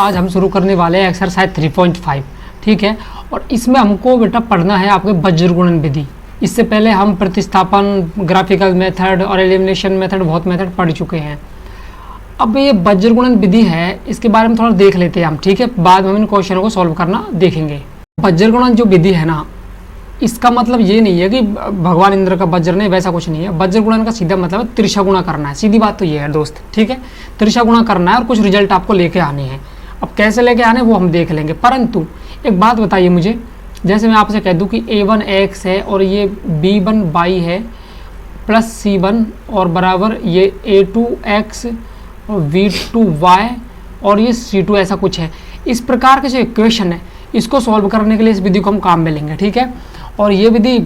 आज हम शुरू करने वाले हैं एक्सरसाइज 3.5। ठीक है, और इसमें हमको बेटा पढ़ना है आपके वज्र गुणन विधि। इससे पहले हम प्रतिस्थापन, ग्राफिकल मेथड और एलिमिनेशन मेथड, बहुत मेथड पढ़ चुके हैं। अब ये वज्र गुणन विधि है, इसके बारे में थोड़ा देख लेते हैं हम। ठीक है, बाद में हम इन क्वेश्चनों को सॉल्व करना देखेंगे। वज्र गुणन जो विधि है ना, इसका मतलब ये नहीं है कि भगवान इंद्र का वज्र, नहीं, वैसा कुछ नहीं है। वज्र गुणन का सीधा मतलब त्रिशा गुणा करना है। सीधी बात तो ये है दोस्त। ठीक है, त्रिशा गुणा करना है और कुछ रिजल्ट आपको लेके आने हैं। अब कैसे लेके आने वो हम देख लेंगे। परंतु एक बात बताइए मुझे, जैसे मैं आपसे कह दूं कि a1 x है और ये b1 y है प्लस c1 और बराबर ये a2 x और v2 y और ये c2 ऐसा कुछ है। इस प्रकार के जो इक्वेशन है, इसको सॉल्व करने के लिए इस विधि को हम काम में लेंगे। ठीक है, और ये विधि,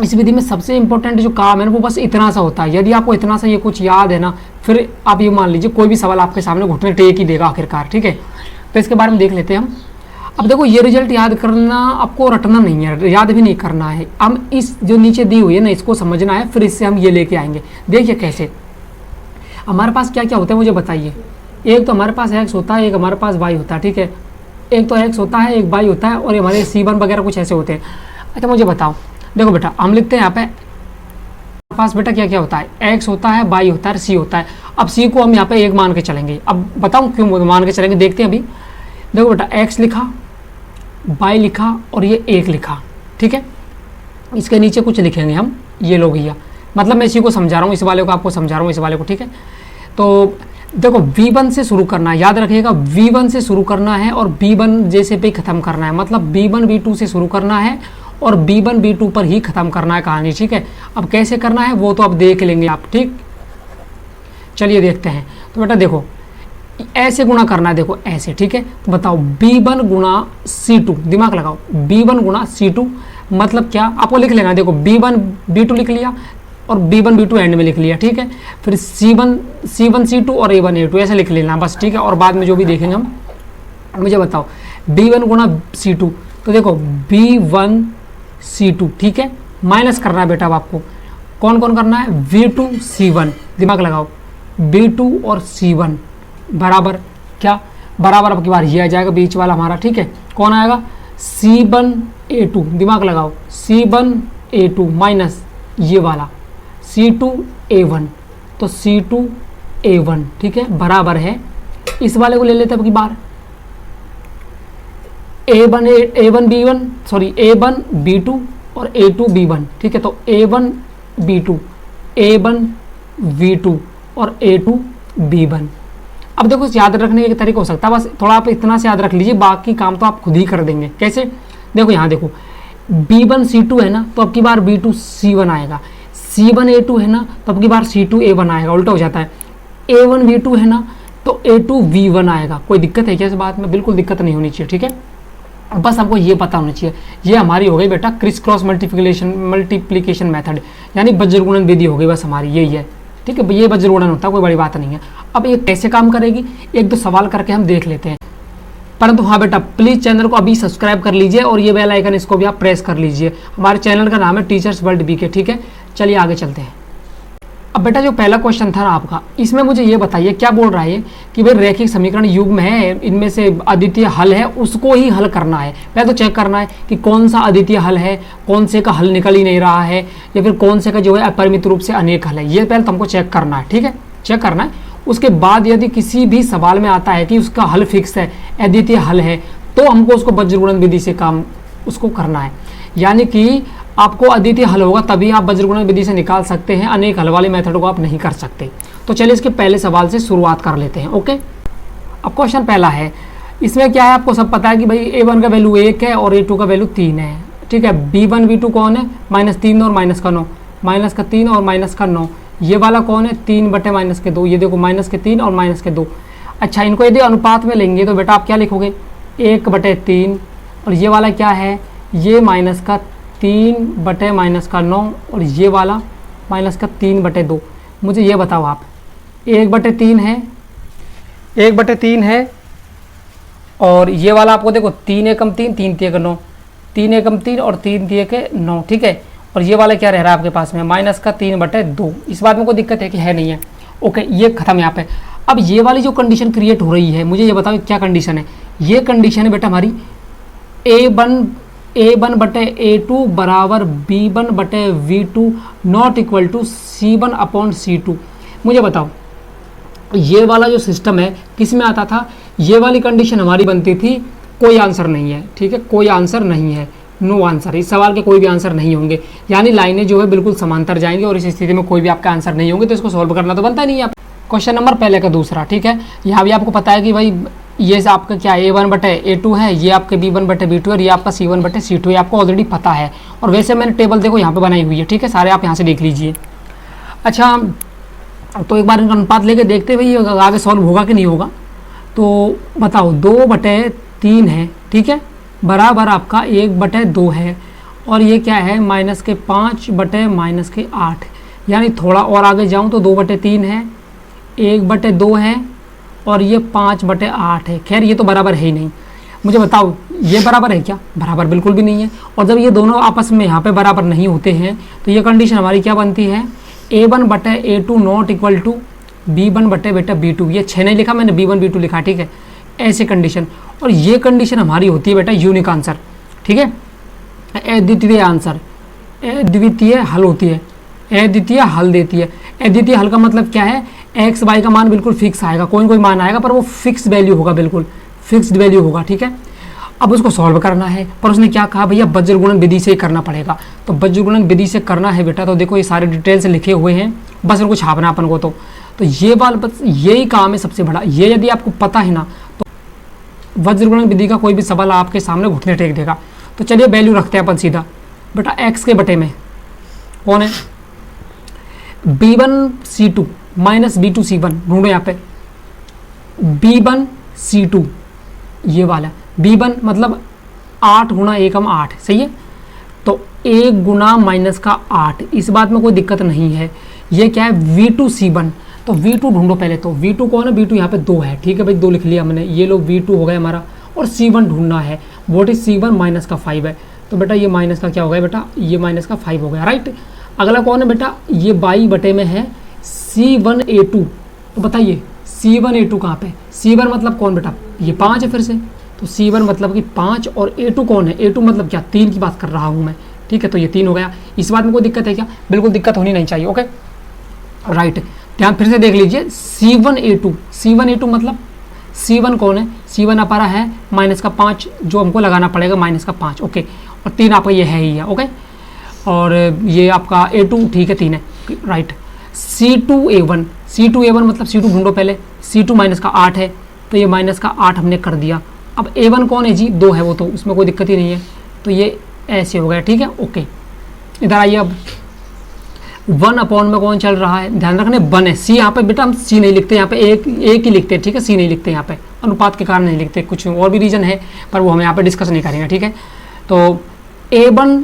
इस विधि में सबसे इंपॉर्टेंट जो काम है ना, वो बस इतना सा होता है। यदि आपको इतना सा ये कुछ याद है ना, फिर आप ये मान लीजिए कोई भी सवाल आपके सामने घुटने टेक ही देगा आखिरकार। ठीक है, तो इसके बारे में देख लेते हैं हम। अब देखो, ये रिजल्ट याद करना, आपको रटना नहीं है, याद भी नहीं करना है। हम इस जो नीचे दी हुई है ना, इसको समझना है, फिर इससे हम ये लेके आएंगे। देखिए कैसे हमारे पास क्या क्या होता है मुझे बताइए। एक तो हमारे पास एक्स होता है, एक हमारे पास वाई होता है। ठीक है, एक तो एक्स होता है, एक वाई होता है, और ये हमारे c1 वगैरह कुछ ऐसे होते हैं। अच्छा मुझे बताओ, देखो बेटा हम लिखते हैं यहाँ पे पास बेटा क्या क्या होता है, x होता है, y होता है, c होता है। अब c को हम यहाँ पे 1 मान के चलेंगे। अब बताऊँ क्यों मान के चलेंगे, देखते हैं अभी। देखो बेटा x लिखा, y लिखा और ये 1 लिखा। ठीक है, इसके नीचे कुछ लिखेंगे हम, ये लोग भैया, मतलब मैं इसी को समझा रहा हूँ, इस वाले को आपको समझा रहा हूँ, इस वाले को। ठीक है, तो देखो v1 से शुरू करना है, याद रखिएगा v1 से शुरू करना है और b1 जैसे पे ख़त्म करना है। मतलब b1 b2 से शुरू करना है और b1 b2 पर ही ख़त्म करना है कहानी। ठीक है, अब कैसे करना है वो तो अब देख लेंगे आप। ठीक, चलिए देखते हैं। तो बेटा देखो, ऐसे गुणा करना है, देखो ऐसे। ठीक है, तो बताओ b1 गुणा c2, दिमाग लगाओ, b1 गुणा c2 मतलब क्या, आपको लिख लेना। देखो b1 b2 लिख लिया और b1 b2 एंड में लिख लिया। ठीक है, फिर c1 c2 और a1 a2 ऐसे लिख लेना बस। ठीक है, और बाद में जो भी देखेंगे हम। मुझे बताओ b1 गुणा c2, तो देखो b1 c2। ठीक है, माइनस करना है बेटा अब आपको, कौन कौन करना है, v2 c1, दिमाग लगाओ, b2 और c1 बराबर क्या, बराबर अब की बार ये आ जाएगा बीच वाला हमारा। ठीक है, कौन आएगा, c1 a2, दिमाग लगाओ, c1 a2 माइनस ये वाला c2 a1, तो c2 a1। ठीक है, बराबर है, इस वाले को ले लेते हैं अब की बार, a1 b1 sorry a1 b2 और a2 b1। ठीक है, तो a1 b2, a1 v2 और a2 b1। अब देखो याद रखने का एक तरीका हो सकता है, बस थोड़ा आप इतना से याद रख लीजिए, बाकी काम तो आप खुद ही कर देंगे। कैसे, देखो यहाँ देखो b1 c2 है ना, तो अब की बार b2 c1 आएगा, c1 a2 है ना, तो अब की बार c2 a1 आएगा, उल्टा हो जाता है। a1 v2 है ना, तो a2 v1 आएगा। कोई दिक्कत है क्या इस बात में, बिल्कुल दिक्कत नहीं होनी चाहिए। ठीक है, बस आपको ये पता होना चाहिए। ये हमारी हो गई बेटा क्रिस क्रॉस मल्टीप्लिकेशन मेथड, यानी वज्र गुणन विधि हो गई, बस हमारी यही है। ठीक है, ये वज्र गुणन होता है, कोई बड़ी बात नहीं है। अब ये कैसे काम करेगी, एक दो सवाल करके हम देख लेते हैं। परंतु हाँ बेटा, प्लीज़ चैनल को अभी सब्सक्राइब कर लीजिए और ये बेल आइकन इसको भी आप प्रेस कर लीजिए। हमारे चैनल का नाम है टीचर्स वर्ल्ड बीके। ठीक है, चलिए आगे चलते हैं। अब बेटा जो पहला क्वेश्चन था ना आपका, इसमें मुझे ये बताइए क्या बोल रहा है कि भाई रैखिक समीकरण युग्म है, इनमें से अद्वितीय हल है, उसको ही हल करना है। पहले तो चेक करना है कि कौन सा अद्वितीय हल है, कौन से का हल निकल ही नहीं रहा है, या फिर कौन से का जो है अपरिमित रूप से अनेक हल है। ये पहले तुमको चेक करना है। ठीक है, चेक करना है। उसके बाद यदि किसी भी सवाल में आता है कि उसका हल फिक्स है, अद्वितीय हल है, तो हमको उसको वज्र गुणन विधि से काम उसको करना है। यानी कि आपको अद्वितीय हल होगा तभी आप वज्र गुणन विधि से निकाल सकते हैं, अनेक हल वाले मेथड को आप नहीं कर सकते। तो चलिए इसके पहले सवाल से शुरुआत कर लेते हैं। ओके, अब क्वेश्चन पहला है, इसमें क्या है आपको सब पता है कि भाई a1 का वैल्यू 1 है और a2 का वैल्यू 3 है। ठीक है, b1 b2 कौन है, -3 और -9, -3 और -9। ये वाला कौन है, 3 बटे -2, ये देखो -3 और -2। अच्छा, इनको यदि अनुपात में लेंगे तो बेटा आप क्या लिखोगे, 1/3, और ये वाला क्या है, ये -3 बटे -9 और ये वाला -3/2। मुझे ये बताओ आप, 1/3 है, 1/3 है, और ये वाला आपको देखो 3 एकम 3, 3 3 9, 3 एकम 3 और 3 3 9। ठीक है, और ये वाला क्या रह रहा है आपके पास में, -3/2। इस बात में कोई दिक्कत है कि है नहीं है। ओके, ये खत्म यहाँ पे। अब ये वाली जो कंडीशन क्रिएट हो रही है, मुझे ये बताओ क्या कंडीशन है। ये कंडीशन है बेटा हमारी A1 बटे A2 बराबर B1 बटे V2 not equal to C1 upon C2। मुझे बताओ ये वाला जो सिस्टम है किस में आता था, ये वाली कंडीशन हमारी बनती थी, कोई आंसर नहीं है, ठीक है, कोई आंसर नहीं है, नो आंसर, इस सवाल के कोई भी आंसर नहीं होंगे, यानी लाइनें जो है बिल्कुल समांतर जाएंगी और इस स्थिति में कोई भी आपका आंसर नहीं होंगे, तो इसको सॉल्व करना तो बनता नहीं है। क्वेश्चन नंबर पहले का दूसरा, ठीक है, यहाँ भी आपको पता है कि भाई ये आपका क्या A1 बटे A2 है, ये आपके B1 बटे B2 है और ये आपका C1 बटे C2 है, आपको ऑलरेडी पता है। और वैसे मैंने टेबल देखो यहाँ पे बनाई हुई है, ठीक है, सारे आप यहाँ से देख लीजिए। अच्छा, तो एक बार इनका अनुपात लेके देखते भाई आगे सॉल्व होगा कि नहीं होगा। तो बताओ 2/3 है, ठीक है, बराबर आपका 1/2 है, और ये क्या है -5/-8, यानी थोड़ा और आगे जाऊँ तो 2/3 है, 1/2 है और ये 5/8 है। खैर ये तो बराबर है ही नहीं। मुझे बताओ ये बराबर है क्या? बराबर बिल्कुल भी नहीं है। और जब ये दोनों आपस में यहाँ पे बराबर नहीं होते हैं तो ये कंडीशन हमारी क्या बनती है, A1 बटे A2 not equal to B1 बटे बेटा B2। ये 6 नहीं लिखा मैंने, B1 B2 लिखा, ठीक है, ऐसे कंडीशन। और ये कंडीशन हमारी होती है बेटा यूनिक आंसर, ठीक है, अद्वितीय आंसर, अद्वितीय हल होती है, अद्वितीय हल देती है। अद्वितीय हल का मतलब क्या है, एक्स वाई का मान बिल्कुल फिक्स आएगा, कोई ना कोई मान आएगा पर वो फिक्स वैल्यू होगा, बिल्कुल फिक्स्ड वैल्यू होगा, ठीक है। अब उसको सॉल्व करना है, पर उसने क्या कहा भैया वज्र गुणन विधि से ही करना पड़ेगा। तो वज्र गुणन विधि से करना है बेटा, तो देखो ये सारे डिटेल्स लिखे हुए हैं, बस इनको छापना अपन को। तो ये वाला बस यही काम है सबसे बड़ा, ये यदि आपको पता है ना तो वज्र गुणन विधि का कोई भी सवाल आपके सामने घुटने टेक देगा। तो चलिए वैल्यू रखते हैं अपन सीधा बेटा, एक्स के बटे में कौन है, B1 C2 minus B2 C1, ढूंढो यहाँ पे B1 C2, ये वाला B1 मतलब 8 गुणा 1 हम 8, सही है। तो 1 गुणा माइनस का 8, इस बात में कोई दिक्कत नहीं है। ये क्या है V2 C1, तो V2 ढूंढो पहले। तो V2 कौन है, V2 यहाँ पे 2 है, ठीक है भाई, 2 लिख लिया हमने, ये लो V2 हो गया हमारा। और C1 ढूंढना है, वोट इज C1 माइनस का 5 है, तो बेटा ये माइनस का क्या हो गया बेटा, ये माइनस का 5 हो गया, राइट। अगला कौन है बेटा, ये बाई बटे में है C1A2, तो बताइए C1A2 कहाँ पे, C1 मतलब कौन बेटा, ये 5 है फिर से, तो C1 मतलब कि 5 और A2 कौन है, A2 मतलब क्या, 3 की बात कर रहा हूँ मैं, ठीक है, तो ये 3 हो गया। इस बात में कोई दिक्कत है क्या, बिल्कुल दिक्कत होनी नहीं चाहिए, ओके राइट। ध्यान फिर से देख लीजिए, C1A2 मतलब C1 कौन है, C1 हमारा है माइनस का 5, जो हमको लगाना पड़ेगा माइनस का 5, ओके, और 3 आपका ये है ही है, ओके, और ये आपका A2 ठीक है 3 है, राइट। C2A1 मतलब C2 ढूंढो पहले, C2 माइनस का 8 है, तो ये माइनस का 8 हमने कर दिया। अब A1 कौन है जी, 2 है वो, तो उसमें कोई दिक्कत ही नहीं है, तो ये ऐसे हो गया, ठीक है, ओके। इधर आइए, अब 1 अपॉन में कौन चल रहा है, ध्यान रखने 1 है, C यहाँ पे बेटा हम C नहीं लिखते, यहाँ पे एक ही लिखते हैं, ठीक है, C नहीं लिखते यहाँ पे, अनुपात के कारण नहीं लिखते, कुछ और भी रीज़न है पर वो हम यहाँ पे डिस्कस नहीं करेंगे, ठीक है। तो A1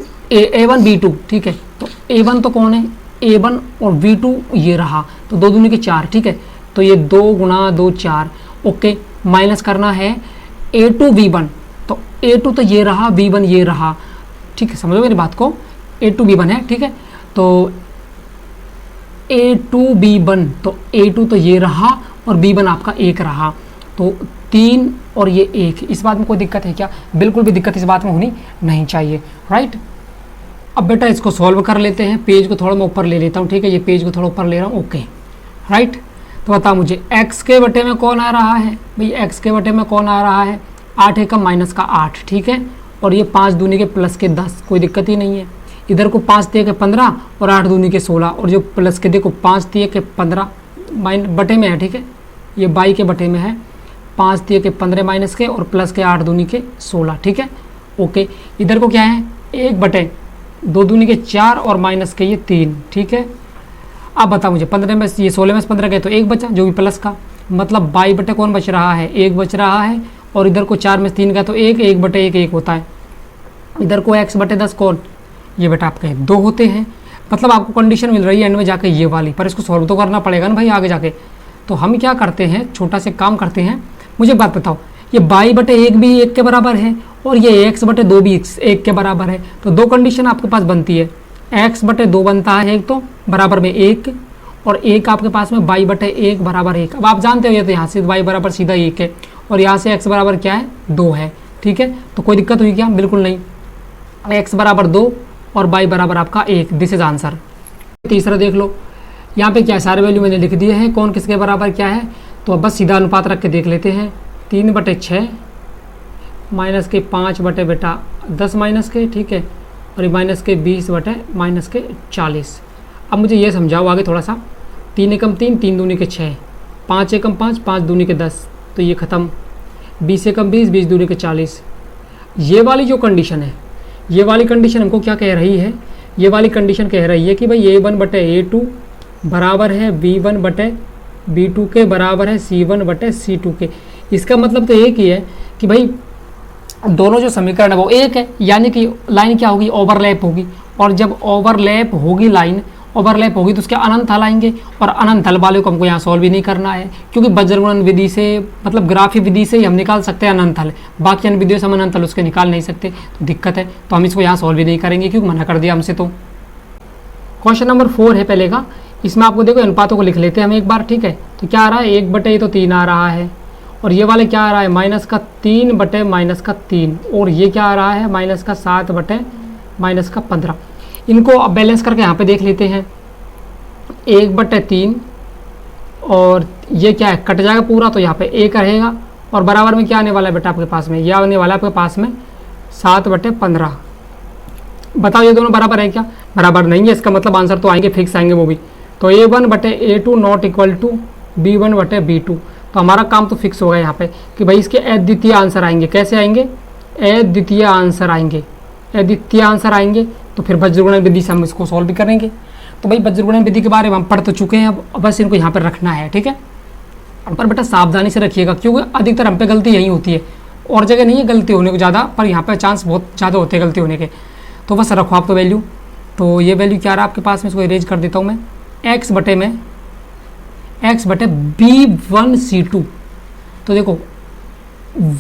B2, ठीक है, तो A1 तो कौन है, A1 और V2 ये रहा, तो 2 दूनी के 4, ठीक है, तो ये 2 गुणा 2 4, ओके, माइनस करना है A2 V1, तो A2 तो ये रहा, V1 ये रहा, ठीक है, समझो मेरी बात को, A2 V1 है, ठीक है, तो A2 B1, तो A2 तो ये रहा और B1 आपका 1 रहा, तो 3 और ये 1, इस बात में कोई दिक्कत है क्या, बिल्कुल भी दिक्कत इस बात में होनी नहीं चाहिए, राइट। अब बेटा इसको सॉल्व कर लेते हैं, पेज को थोड़ा मैं ऊपर ले लेता हूँ, ठीक है, ये पेज को थोड़ा ऊपर ले रहा हूँ, ओके राइट। तो बता मुझे x के बटे में कौन आ रहा है भाई, x के बटे में कौन आ रहा है, 8 एकम माइनस का 8, ठीक है, और ये 5 दूनी के प्लस के 10, कोई दिक्कत ही नहीं है। इधर को 5 दिए के 15 और 8 दूनी के 16, और जो प्लस के देखो 5 दिए के 15 बटे में है, ठीक है, ये बाई के बटे में है, 5 दिए के 15 माइनस के और प्लस के 8 दूनी के 16, ठीक है, ओके। इधर को क्या है, 1 बटे 2 दूनी के 4 और माइनस के ये 3, ठीक है। अब बता मुझे 15 में ये 16 में से 15 गए तो 1 बचा, जो भी प्लस का, मतलब बाई बटे कौन बच रहा है, 1 बच रहा है, और इधर को 4 में से 3 गया तो 1 बटे 1 होता है। इधर को x बटे 10 कौन, ये बेटा आपके 2 होते हैं, मतलब आपको कंडीशन मिल रही है एंड में जाके ये वाली, पर इसको सॉल्व तो करना पड़ेगा ना भाई आगे जाके। तो हम क्या करते हैं, छोटा से काम करते हैं, मुझे बात बताओ, ये बाई बटे 1 भी 1 के बराबर है और ये x बटे 2 भी 1 के बराबर है, तो 2 कंडीशन आपके पास बनती है, x बटे 2 बनता है एक तो बराबर में 1, और एक आपके पास में बाई बटे एक बराबर एक। अब आप जानते हो ये तो यहाँ से बाई बराबर सीधा एक है और यहाँ से एक्स बराबर क्या है 2 है, ठीक है। तो कोई दिक्कत हुई क्या? बिल्कुल नहीं। एक्स बराबर 2 और बाई बराबर आपका 1, दिस इज आंसर। तीसरा देख लो, यहाँ पे क्या सारे वैल्यू मैंने लिख दिए हैं, कौन किसके बराबर क्या है। तो अब बस सीधा अनुपात रख के देख लेते हैं। 3/6 माइनस के 5 बटे बेटा 10 माइनस के, ठीक है, और ये माइनस के 20 बटे माइनस के 40। अब मुझे ये समझाओ आगे थोड़ा सा। 3 एकम 3, 3 दूनी के 6, 5 एकम 5, 5 दूनी के 10, तो ये ख़त्म। 20 एकम 20, 20 दूनी के 40। ये वाली जो कंडीशन है, ये वाली कंडीशन हमको क्या कह रही है? ये वाली कंडीशन कह रही है कि भाई A1 बटे A2 बराबर है B1 बटे B2 के बराबर है C1 बटे C2 के। इसका मतलब तो एक ही है कि भाई दोनों जो समीकरण है वो एक है, यानी कि लाइन क्या होगी? ओवरलैप होगी। और जब ओवरलैप होगी, लाइन ओवरलैप होगी तो उसके अनंत हल आएंगे, और अनंत हल वाले को हमको यहाँ सॉल्व भी नहीं करना है, क्योंकि बज्रगुणन विधि से मतलब ग्राफी विधि से ही हम निकाल सकते हैं अनंत हल, बाकी अन्य विधियों से हम अनंत हल उसके निकाल नहीं सकते, तो दिक्कत है। तो हम इसको यहाँ सॉल्व भी नहीं करेंगे क्योंकि मना कर दिया हमसे। तो क्वेश्चन नंबर 4 है पहले का। इसमें आपको देखो अनुपातों को लिख लेते हैं हम एक बार, ठीक है। तो क्या आ रहा है? 1 बटे तो 3 आ रहा है, और ये वाले क्या आ रहा है? माइनस का 3 बटे माइनस का 3, और ये क्या आ रहा है? माइनस का 7 बटे माइनस का 15। इनको अब बैलेंस करके यहाँ पे देख लेते हैं। 1 बटे 3 और ये क्या है? कट जाएगा पूरा, तो यहाँ पे 1 रहेगा, और बराबर में क्या आने वाला है बेटा आपके पास में? यह आने वाला है आपके पास में 7 बटे 15। बताओ ये दोनों बराबर है क्या? बराबर नहीं है, इसका मतलब आंसर तो आएंगे, फिक्स आएंगे वो भी। तो A1 बटे A2 not equal to B1 बटे B2। तो हमारा काम तो फिक्स होगा यहाँ पे कि भाई इसके अद्वितीय आंसर आएंगे। कैसे आएंगे? अद्वितीय आंसर आएंगे। अद्वितीय आंसर आएंगे तो फिर वज्रगुणन विधि से हम इसको सॉल्व भी करेंगे। तो भाई वज्रगुणन विधि के बारे में हम पढ़ तो चुके हैं, अब बस इनको यहाँ पर रखना है, ठीक है। पर बेटा सावधानी से रखिएगा, क्योंकि अधिकतर हम पे गलती यही होती है, और जगह नहीं है गलती होने को ज़्यादा, पर यहाँ पर चांस बहुत ज़्यादा होते हैं गलती होने के। तो बस रखो आप तो वैल्यू। तो ये वैल्यू क्या रहा आपके पास में? इसको इरेज कर देता हूँ मैं। एक्स बटे B1C2। तो देखो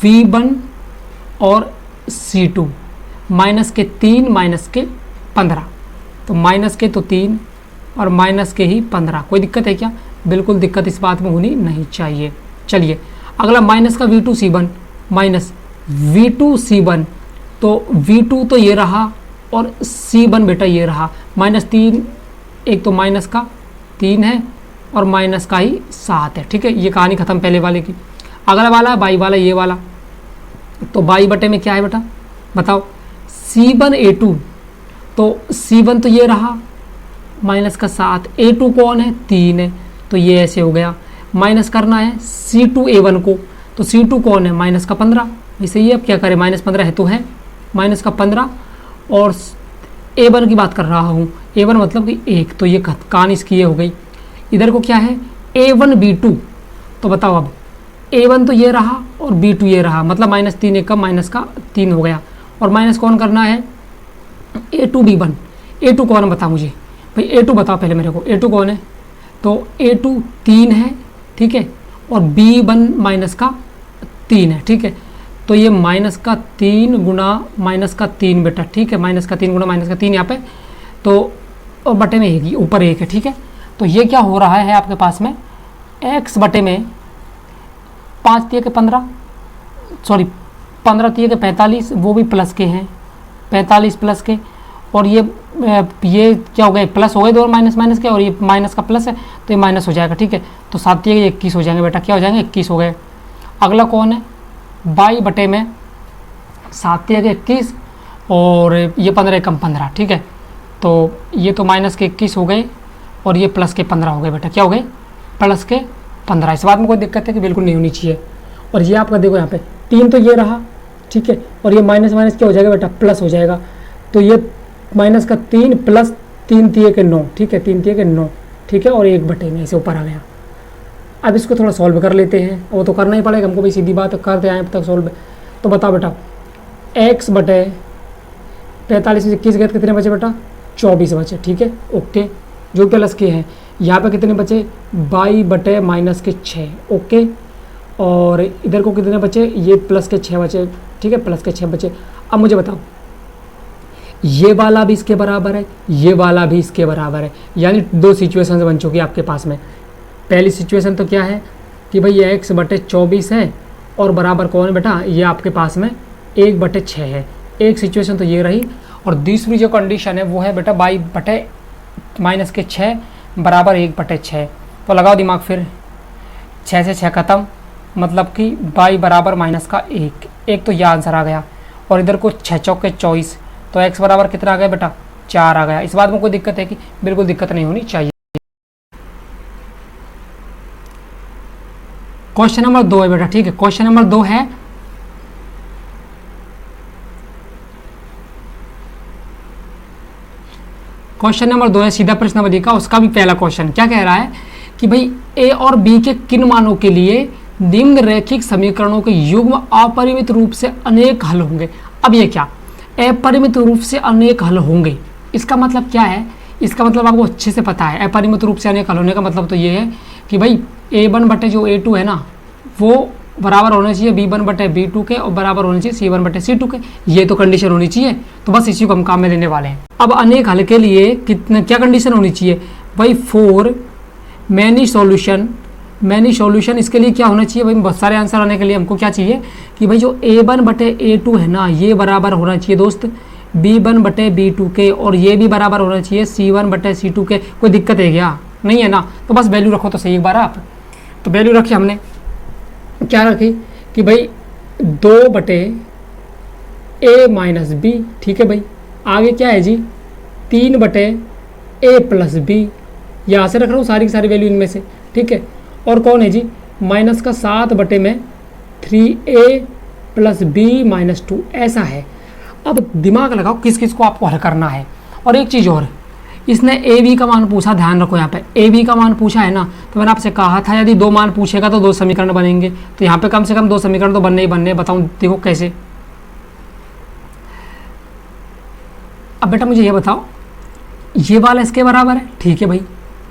V1 और C2 माइनस के 3 माइनस के 15, तो माइनस के तो 3 और माइनस के ही 15। कोई दिक्कत है क्या? बिल्कुल दिक्कत इस बात में होनी नहीं चाहिए। चलिए अगला माइनस का V2C1 माइनस V2C1, तो V2 तो ये रहा और C1 बेटा ये रहा। -3, एक तो माइनस का 3 है और माइनस का ही 7 है, ठीक है। ये कहानी खत्म पहले वाले की। अगला वाला बाई वाला, ये वाला, तो बाई बटे में क्या है बेटा? बताओ। C1 A2, तो C1 तो ये रहा माइनस का 7, A2 कौन है? 3 है, तो ये ऐसे हो गया। माइनस करना है C2 A1 को, तो C2 कौन है? माइनस का 15। इसे ये अब क्या करें? -15 है तो है माइनस का 15, और A1 की बात कर रहा हूँ, A1 मतलब कि 1, तो ये कहानी इसकी ये हो गई। इधर को क्या है? A1 B2, तो बताओ अब A1 तो ये रहा और B2 ये रहा, मतलब -3 1 का माइनस का 3 हो गया। और माइनस कौन करना है? A2 B1। A2 कौन है बता मुझे भाई, A2 बताओ पहले मेरे को, A2 कौन है? तो A2 3 है, ठीक है, और B1 माइनस का 3 है, ठीक है। तो ये माइनस का 3 गुना माइनस का 3 बेटा, ठीक है, माइनस का 3 गुना माइनस का 3 यहाँ पे, तो और बटे में एक, ऊपर 1 है, ठीक है। तो ये क्या हो रहा है आपके पास में? x बटे में 5 तिया के 15, सॉरी 15 तिया के 45, वो भी प्लस के हैं, 45 प्लस के, और ये क्या हो गए? प्लस हो गए, 2 और माइनस माइनस के, और ये माइनस का प्लस है तो ये माइनस हो जाएगा, ठीक है। तो 7 तिया के 21 हो जाएंगे बेटा, क्या हो जाएंगे? 21 हो गए। अगला कौन है? बाई बटे में 7 तिया के 21 और ये 15 कम 15, ठीक है। तो ये तो माइनस के 21 हो गए और ये प्लस के 15 हो गए बेटा, क्या हो गए? प्लस के 15। इस बात में कोई दिक्कत है कि बिल्कुल नहीं होनी चाहिए। और ये आपका देखो यहाँ पे 3 तो ये रहा, ठीक है, और ये माइनस माइनस क्या हो जाएगा बेटा? प्लस हो जाएगा। तो ये माइनस का 3 प्लस 3 तिया के 9, ठीक है, 3 तिया के 9, ठीक है, और 1 बटे में इसे ऊपर आ गया। अब इसको थोड़ा सॉल्व कर लेते हैं, वो तो करना ही पड़ेगा हमको भी, सीधी बात करते आए अब तक सॉल्व। तो बताओ बेटा, x बटे 45 में 21 गए तो कितने बचे बेटा? 24 बचे, ठीक है, ओके, जो प्लस के हैं। यहाँ पे कितने बचे? बाई बटे माइनस के 6, ओके, और इधर को कितने बचे? ये प्लस के 6 बचे, ठीक है, प्लस के 6 बचे। अब मुझे बताओ ये वाला भी इसके बराबर है, ये वाला भी इसके बराबर है, यानी दो सिचुएशन बन चुकी है आपके पास में। पहली सिचुएशन तो क्या है कि भाई ये x/24 है और बराबर कौन है बेटा, ये आपके पास में 1/6 है। एक सिचुएशन तो ये रही, और दूसरी जो कंडीशन है वो है बेटा y/-6 बराबर 1/6। तो लगाओ दिमाग फिर, 6 से 6 खत्म, मतलब कि y बराबर -1। एक तो यह आंसर आ गया, और इधर को 6 चौके 24, तो x बराबर कितना आ गया बेटा, 4 आ गया। इस बात में कोई दिक्कत है कि बिल्कुल दिक्कत नहीं होनी चाहिए। क्वेश्चन नंबर 2 है बेटा, ठीक है। क्वेश्चन नंबर 2 है, क्वेश्चन नंबर 2 है सीधा प्रश्न नंबर का, उसका भी पहला क्वेश्चन क्या कह रहा है कि भाई a और b के किन मानों के लिए निम्न रैखिक समीकरणों के युग्म अपरिमित रूप से अनेक हल होंगे। अब ये क्या, अपरिमित रूप से अनेक हल होंगे, इसका मतलब क्या है, इसका मतलब आपको अच्छे से पता है। अपरिमित रूप से अनेक हल होने का मतलब तो ये है कि भाई a1 बटे जो a2 है ना, वो बराबर होना चाहिए b1 बटे b2 के, और बराबर होना चाहिए c1 बटे c2 के। ये तो कंडीशन होनी चाहिए, तो बस इसी को हम काम में लेने वाले हैं। अब अनेक हल के लिए कितना क्या कंडीशन होनी चाहिए भाई, फॉर मैनी सॉल्यूशन। इसके लिए क्या होना चाहिए भाई, बहुत सारे आंसर आने के लिए हमको क्या चाहिए कि भाई जो a1 बटे a2 है ना, ये बराबर होना चाहिए दोस्त b1 बटे b2 के, और ये भी बराबर होना चाहिए c1 बटे c2 के। कोई दिक्कत है क्या, नहीं है ना, तो बस वैल्यू रखो तो सही एक बार आप। तो वैल्यू रखी हमने, क्या रखी कि भाई 2 बटे a माइनस बी, ठीक है भाई। आगे क्या है जी, 3 बटे a प्लस बी, यहाँ से रख रहा हूँ सारी की सारी वैल्यू इनमें से, ठीक है। और कौन है जी, -7 बटे में 3a प्लस b माइनस 2, ऐसा है। अब दिमाग लगाओ किस किस को आपको हल करना है। और एक चीज़ और, इसने ए बी का मान पूछा, ध्यान रखो यहाँ पे ए बी का मान पूछा है ना, तो मैंने आपसे कहा था यदि 2 मान पूछेगा तो 2 समीकरण बनेंगे, तो यहाँ पे कम से कम 2 समीकरण तो बनने ही बनने। बताऊँ, देखो कैसे। अब बेटा मुझे ये बताओ, ये वाला इसके बराबर है, ठीक है भाई,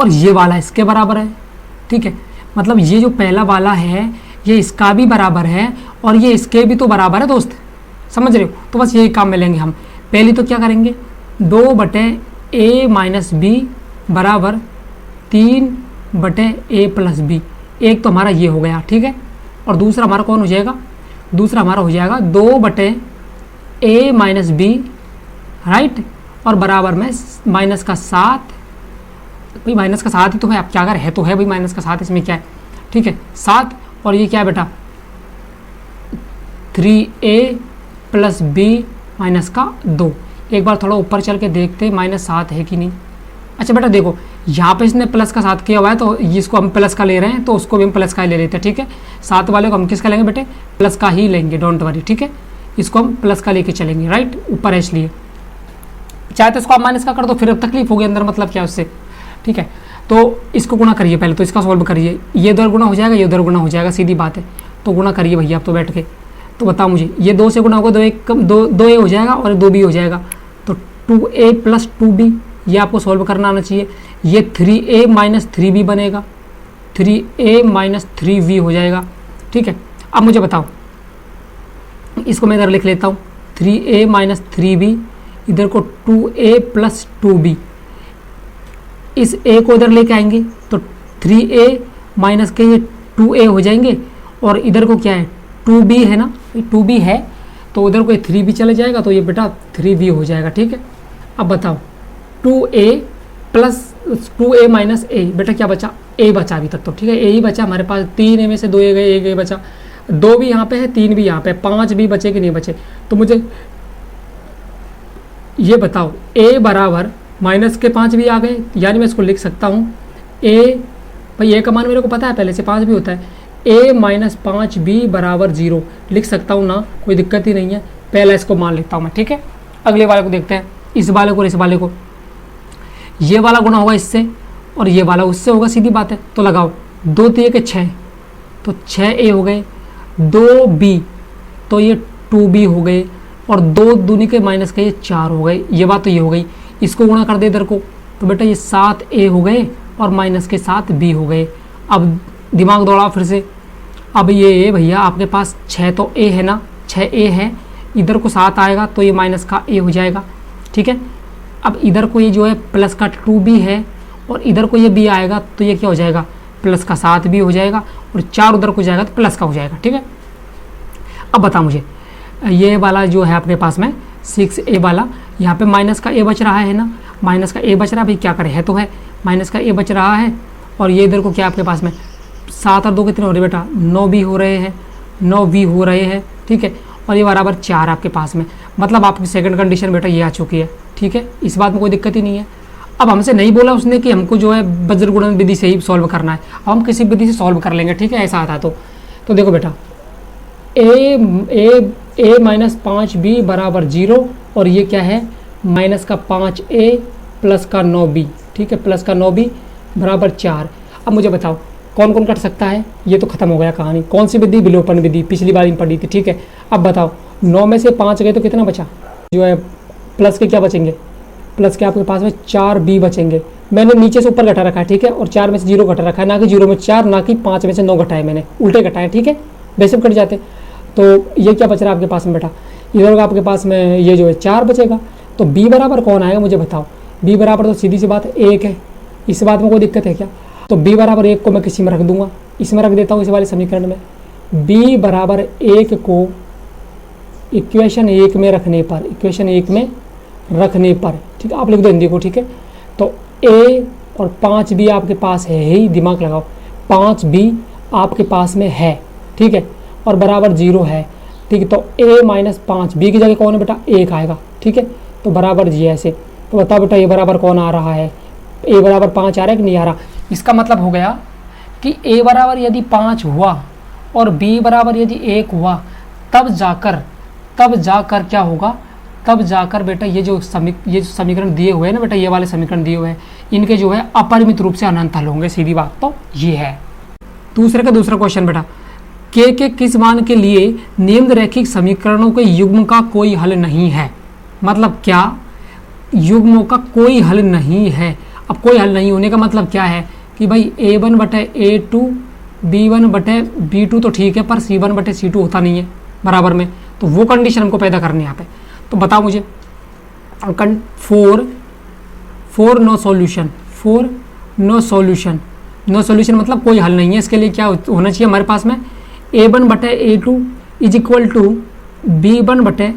और ये वाला इसके बराबर है, ठीक है। मतलब ये जो पहला वाला है ये इसका भी बराबर है, और ये इसके भी तो बराबर है दोस्त, समझ रहे हो। तो बस यही काम में लेंगे हम। पहली तो क्या करेंगे, 2 बटे a माइनस बी बराबर 3 बटे a प्लस बी। एक तो हमारा ये हो गया, ठीक है। और दूसरा हमारा कौन हो जाएगा, दूसरा हमारा हो जाएगा 2 बटे a माइनस बी, राइट, और बराबर में -7। भाई -7 ही तो है, अब क्या अगर है तो है भाई -7, इसमें क्या है, ठीक है 7। और ये क्या है बेटा, 3a प्लस बी -2। एक बार थोड़ा ऊपर चल के देखते -7 है कि नहीं। अच्छा बेटा देखो, यहाँ पे इसने प्लस का 7 किया हुआ है, तो इसको हम प्लस का ले रहे हैं, तो उसको भी हम प्लस का ही ले लेते हैं, ठीक है। 7 वाले को हम किसका लेंगे बेटे, प्लस का ही लेंगे, डोंट वरी, ठीक है। इसको हम प्लस का लेके चलेंगे, राइट, ऊपर है इसलिए। चाहे तो इसको आप माइनस का कर दो, फिर अब तकलीफ होगी अंदर, मतलब क्या उससे, ठीक है। तो इसको गुणा करिए पहले, तो इसका सॉल्व करिए, ये उधर गुणा हो जाएगा, ये उधर गुणा हो जाएगा, सीधी बात है। तो गुणा करिए भैया आप तो बैठ के। तो बताओ मुझे, ये 2 से गुणा होगा, 2a हो जाएगा और 2b हो जाएगा, तो 2a प्लस 2b, ये आपको सॉल्व करना आना चाहिए। ये 3a माइनस 3b बनेगा, 3a माइनस 3b हो जाएगा, ठीक है। अब मुझे बताओ, इसको मैं इधर लिख लेता हूँ, 3a माइनस 3b, इधर को 2a प्लस 2b, इस a को इधर लेके आएंगे तो 3a माइनस के ये 2a हो जाएंगे, और इधर को क्या है 2b है ना, 2b है, तो उधर को 3b चले जाएगा, तो ये बेटा 3b हो जाएगा, ठीक है। अब बताओ 2a plus 2a minus a, बेटा क्या बचा, a बचा अभी तक तो, ठीक है, a ही बचा हमारे पास। 3a में से 2a गए, 1 a बचा, 2 भी यहाँ पे है, 3 भी यहाँ पे, 5 भी बचे कि नहीं बचे। तो मुझे ये बताओ, a बराबर माइनस के 5 भी आ गए, यानी मैं इसको लिख सकता हूँ a, भाई a का मान मेरे को पता है पहले से 5 भी होता है, a माइनस 5b बराबर 0 लिख सकता हूँ ना, कोई दिक्कत ही नहीं है। पहला इसको मान लेता हूँ मैं, ठीक है। अगले वाले को देखते हैं, इस वाले को और इस वाले को, ये वाला गुणा होगा इससे और ये वाला उससे होगा, सीधी बात है। तो लगाओ, 2 3 के 6, तो 6a हो गए, 2b तो ये 2b हो गए, और 2 दूनी के माइनस के ये 4 हो गए। ये बात तो ये हो गई, इसको गुणा कर दे इधर को, तो बेटा ये 7a हो गए और माइनस के 7b हो गए। अब दिमाग दौड़ाओ फिर से। अब ये भैया आपके पास 6 तो a है ना, 6a है, इधर को 7 आएगा तो ये माइनस का a हो जाएगा। ठीक है। अब इधर को ये जो है प्लस का 2b है और इधर को ये b आएगा तो ये क्या हो जाएगा, प्लस का 7b हो जाएगा और 4 उधर को जाएगा तो प्लस का हो जाएगा, ठीक है। अब बता मुझे ये वाला जो है आपके पास में 6a वाला, यहाँ पे माइनस का a बच रहा है ना, माइनस का a बच रहा है, भाई क्या करें, है तो है, माइनस का a बच रहा है और ये इधर को क्या आपके पास में 7 और 2 कितने हो रहे बेटा, 9b हो रहे हैं, 9b हो रहे हैं, ठीक है। और ये बराबर 4 आपके पास में, मतलब आपकी सेकंड कंडीशन बेटा ये आ चुकी है, ठीक है। इस बात में कोई दिक्कत ही नहीं है। अब हमसे नहीं बोला उसने कि हमको जो है वज्र गुणन विधि से ही सॉल्व करना है, अब हम किसी विधि से सॉल्व कर लेंगे, ठीक है, ऐसा आता है तो देखो बेटा a माइनस 5b बराबर 0 और ये क्या है माइनस का 5a प्लस का 9b, ठीक है, प्लस का 9b बराबर 4। अब मुझे बताओ कौन कौन कट सकता है, ये तो खत्म हो गया कहानी। कौन सी विधि, विलोपन विधि, पिछली बार ही पढ़ी थी, ठीक है। अब बताओ 9 में से 5 गए तो कितना बचा, जो है प्लस के क्या बचेंगे, प्लस के आपके पास में 4b बचेंगे। मैंने नीचे से ऊपर घटा रखा है, ठीक है, और 4 में से 0 घटा रखा है, ना कि 0 में 4, ना कि 5 में से 9 घटाए, मैंने उल्टे घटाए, ठीक है, वैसे कट जाते। तो ये क्या बच रहा है आपके पास में बेटा, इधर आपके पास में ये जो है 4 बचेगा। तो b बराबर कौन आएगा मुझे बताओ, b बराबर तो सीधी सी बात 1 है, इस बात में कोई दिक्कत है क्या। तो b बराबर 1 को मैं किसी में रख दूंगा, इसमें रख देता हूँ इस वाले समीकरण में। b बराबर 1 को इक्वेशन 1 में रखने पर, इक्वेशन 1 में रखने पर, ठीक है, आप लिख दो हिंदी को, ठीक है। तो a और 5b आपके पास है ही, दिमाग लगाओ, 5b आपके पास में है, ठीक है, और बराबर 0 है, ठीक है। तो a माइनस 5 b की जगह कौन है बेटा, 1 आएगा, ठीक है। तो बराबर जी ऐसे, तो बताओ बेटा ये बराबर कौन आ रहा है, a बराबर 5 आ रहा है कि नहीं आ रहा। इसका मतलब हो गया कि a बराबर यदि 5 हुआ और b बराबर यदि 1 हुआ तब जाकर क्या होगा, तब जाकर बेटा ये जो समीकरण दिए हुए हैं ना बेटा, ये वाले समीकरण दिए हुए हैं, इनके जो है अपरिमित रूप से अनंत हल होंगे, सीधी बात तो ये है। दूसरे का दूसरा क्वेश्चन बेटा, के किस मान के लिए निम्नरेखिक समीकरणों के युग्म का कोई हल नहीं है। मतलब क्या, युग्मों का कोई हल नहीं है। अब कोई हल नहीं होने का मतलब क्या है कि भाई a1 बटे a2 b1 बटे b2 तो ठीक है, पर c1 बटे c2 होता नहीं है बराबर में, तो वो कंडीशन हमको पैदा करनी है यहाँ पे। तो बताओ मुझे, for no solution, for no solution, no solution मतलब कोई हल नहीं है। इसके लिए क्या होना चाहिए हमारे पास में, a1 बटे a2 is equal to b1 बटे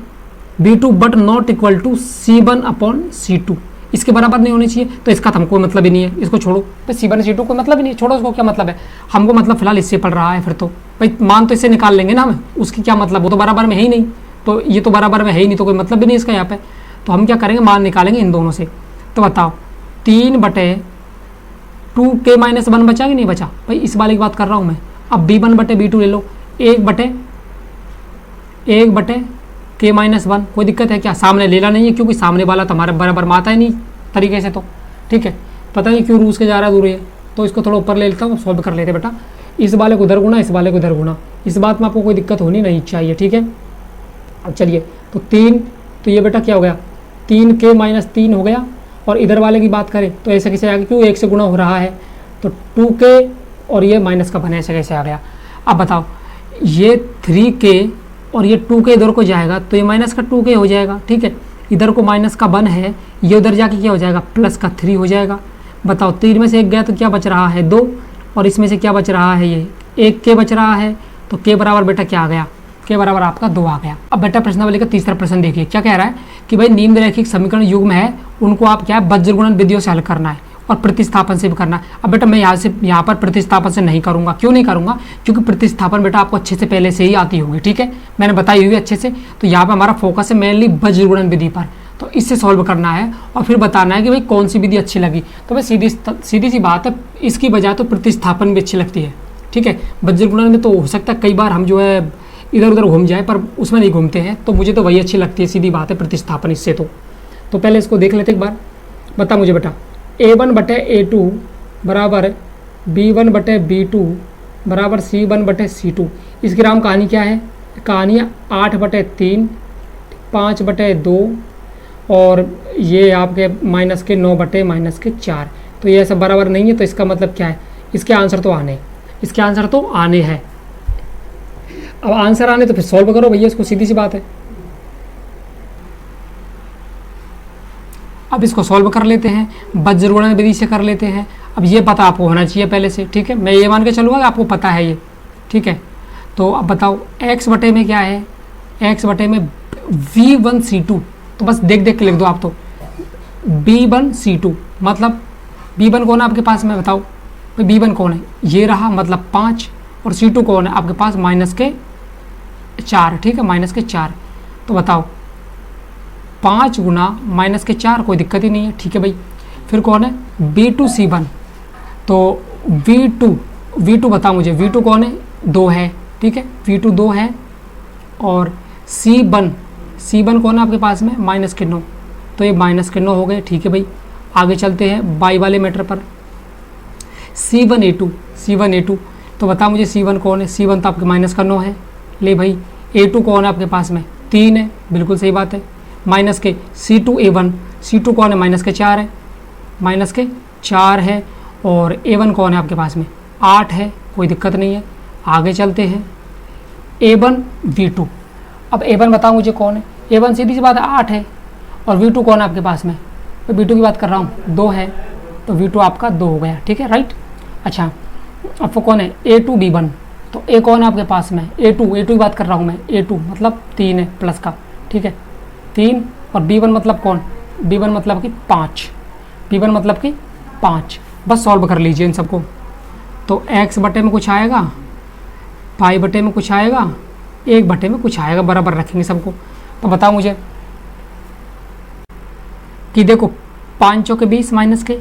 b2 but not equal to c1 upon c2, इसके बराबर नहीं होनी चाहिए। तो इसका तो हमको मतलब ही नहीं है, इसको छोड़ो भाई, c1 c2 कोई मतलब ही नहीं, छोड़ो उसको, क्या मतलब है हमको, मतलब फिलहाल इससे पढ़ रहा है, फिर तो भाई मान तो इससे निकाल लेंगे ना हम, उसकी क्या मतलब, वो तो बराबर में है ही नहीं, तो ये तो बराबर में है ही नहीं, तो कोई मतलब भी नहीं इसका यहाँ पे। तो हम क्या करेंगे, मान निकालेंगे इन दोनों से। तो बताओ 3 बटे 2k माइनस 1 बचा कि नहीं बचा, भाई इस वाले की बात कर रहा हूँ मैं। अब b1 बटे b2 ले लो, 1 बटे k माइनस 1, कोई दिक्कत है क्या, सामने लेना नहीं है क्योंकि सामने वाला तो हमारे बराबर में आता ही नहीं तरीके से, तो ठीक है, पता नहीं क्यों रूस के जा रहा है दूर ये, तो इसको थोड़ा ऊपर ले लेता हूँ, सॉल्व कर लेते बेटा। इस वाले को उधर गुना, इस वाले को उधर गुना, इस बात में आपको कोई दिक्कत होनी नहीं चाहिए, ठीक है। अब चलिए, तो 3, तो ये बेटा क्या हो गया, 3k माइनस 3 हो गया, और इधर वाले की बात करें तो ऐसे कैसे आ गया, क्यों 1 से गुणा हो रहा है, तो 2k और ये माइनस का बना, ऐसे कैसे आ गया। अब बताओ ये 3k और ये 2k इधर को जाएगा तो ये माइनस का 2k हो जाएगा, ठीक है। इधर को माइनस का 1 है, ये उधर जाके क्या हो जाएगा, प्लस का 3 हो जाएगा। बताओ 3 में से 1 गया तो क्या बच रहा है 2, और इसमें से क्या बच रहा है, ये 1k बच रहा है, तो k बराबर बेटा क्या आ गया, k बराबर आपका 2 आ गया। अब बेटा प्रश्नावली का तीसरा प्रश्न देखिए, क्या कह रहा है कि भाई निम्नरेखिक समीकरण युग्म है, उनको आप क्या है वज्र गुणन विधियों से हल करना है और प्रतिस्थापन से भी करना है। अब बेटा मैं यहाँ पर प्रतिस्थापन से नहीं करूँगा, क्यों नहीं करूँगा, क्योंकि प्रतिस्थापन बेटा आपको अच्छे से पहले से ही आती होगी, ठीक है, मैंने बताई हुई अच्छे से। तो यहाँ पर हमारा फोकस है मेनली वज्र गुणन विधि पर, तो इससे सॉल्व करना है और फिर बताना है कि भाई कौन सी विधि अच्छी लगी। तो भाई सीधी सी बात है, इसकी बजाय तो प्रतिस्थापन भी अच्छी लगती है, ठीक है। वज्र गुणन में तो हो सकता है कई बार हम जो है इधर उधर घूम जाए, पर उसमें नहीं घूमते हैं, तो मुझे तो वही अच्छी लगती है, सीधी बात है प्रतिस्थापन इससे। तो पहले इसको देख लेते एक बार। बता मुझे बेटा, a1 बटे a2 बराबर b1 बटे b2 बराबर c1 बटे c2, इसकी राम कहानी क्या है, कहानी 8 बटे 3, 5 बटे 2 और ये आपके माइनस के 9 बटे माइनस के 4। तो ये सब बराबर नहीं है, तो इसका मतलब क्या है, इसके आंसर तो आने, इसके आंसर तो आने हैं। अब आंसर आने तो फिर सॉल्व करो भैया इसको, सीधी सी बात है। अब इसको सॉल्व कर लेते हैं, वज्रगुणन विधि से कर लेते हैं। अब ये पता आपको होना चाहिए पहले से, ठीक है, मैं ये मान के चलूँगा कि आपको पता है ये, ठीक है। तो अब बताओ x बटे में क्या है, x बटे में V1C2, तो बस देख देख के लिख दो आप, तो B1C2 मतलब B1 कौन है आपके पास में, बताओ भाई B1 कौन है, ये रहा मतलब 5, और C2 कौन है आपके पास -4, ठीक है, -4। तो बताओ 5 गुना -4, कोई दिक्कत ही नहीं है, ठीक है भाई। फिर कौन है B2C1, तो V2 बताओ मुझे, V2 कौन है, 2 है, ठीक है, V2 2 है। और C1 कौन है आपके पास में, -9, तो ये -9 हो गए, ठीक है भाई। आगे चलते हैं बाई वाले मैटर पर, C1A2, तो बता मुझे C1 कौन है, C1 तो आपके -9 है, ले भाई। A2 कौन है आपके पास में, 3 है, बिल्कुल सही बात है, C2A1 कौन है, -4 है, -4 है। और A1 कौन है आपके पास में, 8 है, कोई दिक्कत नहीं है। आगे चलते हैं A1V2, अब A1 बताओ मुझे कौन है, A1 सीधी सी बात है 8 है, और V2 कौन है आपके पास में, तो V2 की बात कर रहा हूँ, 2 है, तो V2 आपका 2 हो गया, ठीक है, राइट। अच्छा अब वो कौन है A2B1, तो A कौन है आपके पास में, A2 की बात कर रहा हूँ मैं, A2 मतलब 3 है प्लस का, ठीक है, 3। और B1 मतलब कौन, B1 मतलब कि 5, बस सॉल्व कर लीजिए इन सबको। तो x बटे में कुछ आएगा, पाई बटे में कुछ आएगा, 1 बटे में कुछ आएगा, बराबर रखेंगे सबको। तो बताओ मुझे कि देखो 5 चौके 20 माइनस के,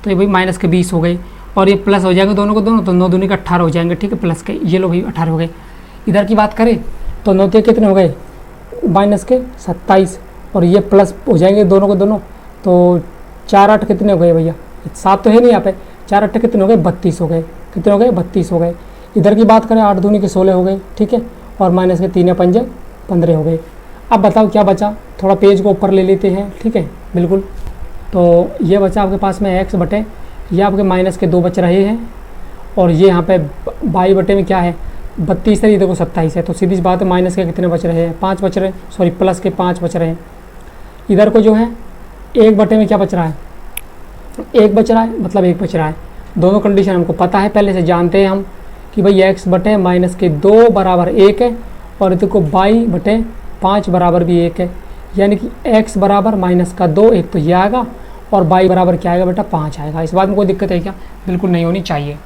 तो ये भाई -20 हो गए, और ये प्लस हो जाएंगे दोनों को दोनों, तो 9 दूनी का 18 हो जाएंगे, ठीक है, प्लस के, ये लो भाई 18 हो गए। इधर की बात करें तो 9 के कितने हो गए, -27, और ये प्लस हो जाएंगे दोनों को दोनों, तो 4 8 कितने हो गए भैया, 7 तो है नहीं यहाँ पे, 4 8 कितने हो गए, 32 हो गए, कितने हो गए, 32 हो गए। इधर की बात करें 8 दूनी के 16 हो गए, ठीक है, और -3 या 5 15 हो गए। अब बताओ क्या बचा, थोड़ा पेज को ऊपर ले लेते हैं, ठीक है, बिल्कुल। तो ये बचा आपके पास में x बटे, ये आपके -2 बच रहे हैं, और ये यहाँ पे बाई बटे में क्या है, 32 है, ये देखो 27 है, तो सीधी सी बात है माइनस के कितने बच रहे हैं, 5 बच रहे हैं, सॉरी प्लस के 5 बच रहे हैं। इधर को जो है 1 बटे में क्या बच रहा है, 1 बच रहा है, मतलब 1 बच रहा है। दोनों कंडीशन हमको पता है, पहले से जानते हैं हम कि भाई x बटे -2 बराबर 1 है, और इधर को बाई बटे 5 बराबर भी 1 है, यानी कि x बराबर -2, एक तो ये आएगा, और बाई बराबर क्या आएगा बेटा, 5 आएगा। इस बात में कोई दिक्कत है क्या, बिल्कुल नहीं होनी चाहिए।